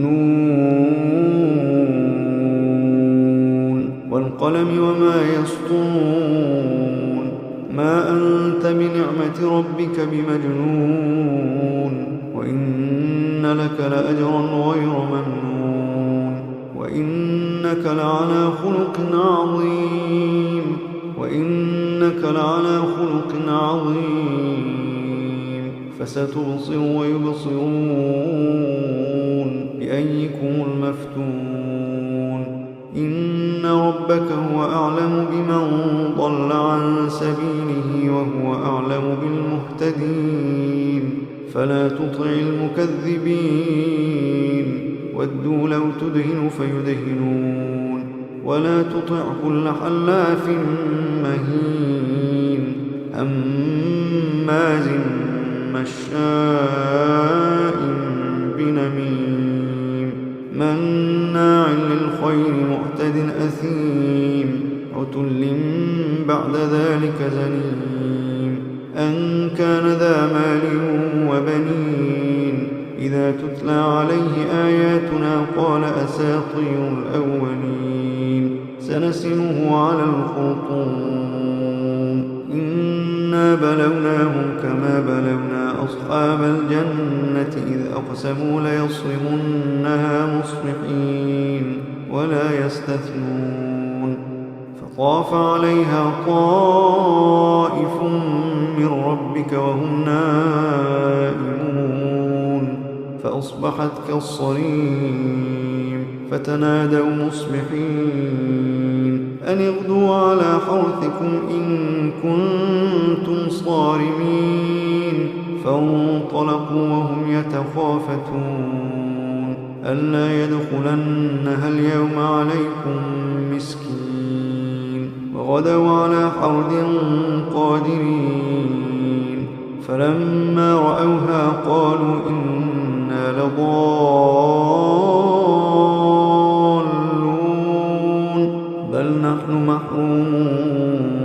نون والقلم وما يسطرون ما أنت بنعمة ربك بمجنون وإن لك لأجرا غير ممنون وإنك لعلى خلق عظيم فستبصر ويبصرون بأيكم المفتون إن ربك هو أعلم بمن ضل عن سبيله وهو أعلم بالمهتدين فلا تطع المكذبين ودوا لو تدهن فيدهنون ولا تطع كل حلاف مهين هماز مشاء بنميم مناع للخير معتد أثيم عتل بعد ذلك زنيم أن كان ذا مال وبنين إذا تتلى عليه آياتنا قال أساطير الأولين سنسمه على الخرطوم إنا بلوناهم كما بلونا أصحاب الجنة إذ أقسموا ليصرمنها مصبحين ولا يستثنون فطاف عليها طائف من ربك وهم نائمون فأصبحت كالصريم فتنادوا مصبحين أن اغدوا على حرثكم إن كنتم صارمين فانطلقوا وهم يتخافتون ألا يدخلنها اليوم عليكم مسكين وغدوا على حرد قادرين فلما رأوها قالوا إنا لضالون بل نحن محرومون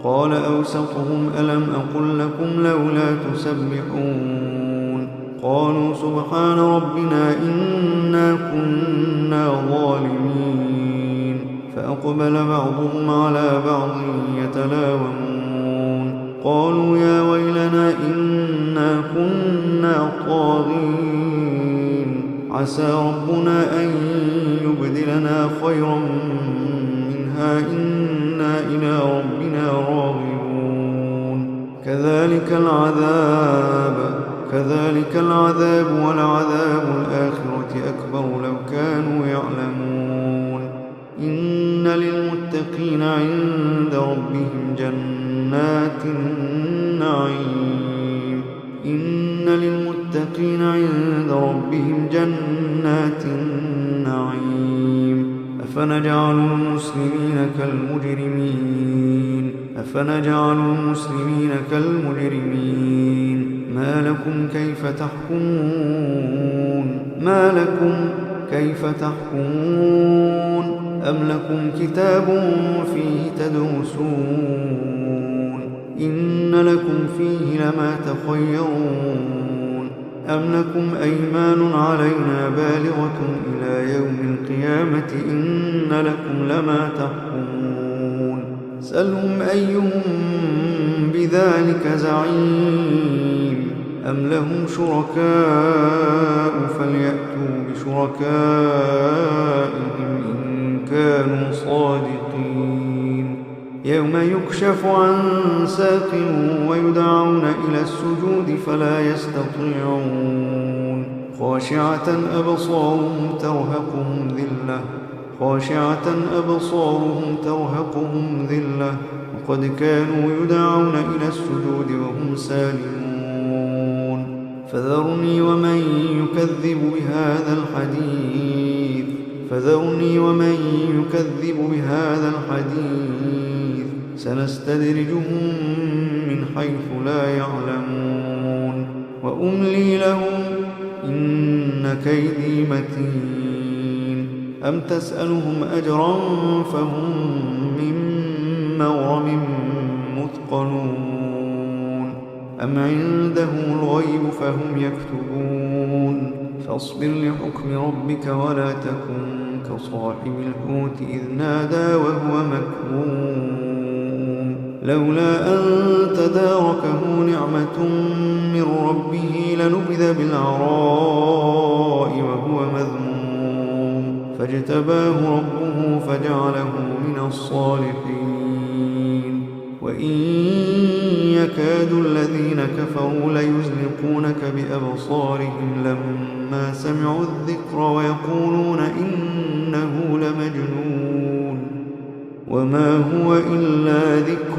قال أوسطهم ألم أقل لكم لولا تسبحون قالوا سبحان ربنا إنا كنا ظالمين فأقبل بعضهم على بعض يتلاومون قالوا يا ويلنا إنا كنا طاغين عسى ربنا أن يبدلنا خيرا منها إنا إلى ربنا راغبون كذلك العذاب ولعذاب الآخرة أكبر لو كانوا يعلمون إن للمتقين عند ربهم جنات النعيم أفنجعل المسلمين كالمجرمين ما لكم كيف تحكمون أم لكم كتاب فيه تدرسون إن لكم فيه لما تخيرون أم لكم أيمان علينا بالغة إلى يوم القيامة إن لكم لما تحكمون سلهم أيهم بذلك زعيم أم لهم شركاء فليأتوا بشركائهم إن كانوا صادقين يوم يكشف عن ساق ويدعون إلى السجود فلا يستطيعون خاشعة أبصارهم ترهقهم ذلة وقد كانوا يدعون إلى السجود وهم سالمون فذرني ومن يكذب بهذا الحديث سنستدرجهم من حيث لا يعلمون وأملي لهم إن كيدي متين أم تسألهم أجرا فهم من مغرم مثقلون أم عندهم الغيب فهم يكتبون فاصبر لحكم ربك ولا تكن كصاحب الحوت إذ نادى وهو مكظوم لولا أن تداركه نعمة من ربه لنبذ بالعراء وهو مذموم فاجتباه ربه فجعله من الصالحين وإن يكاد الذين كفروا ليزلقونك بأبصارهم لما سمعوا الذكر ويقولون إنه لمجنون وما هو إلا ذكر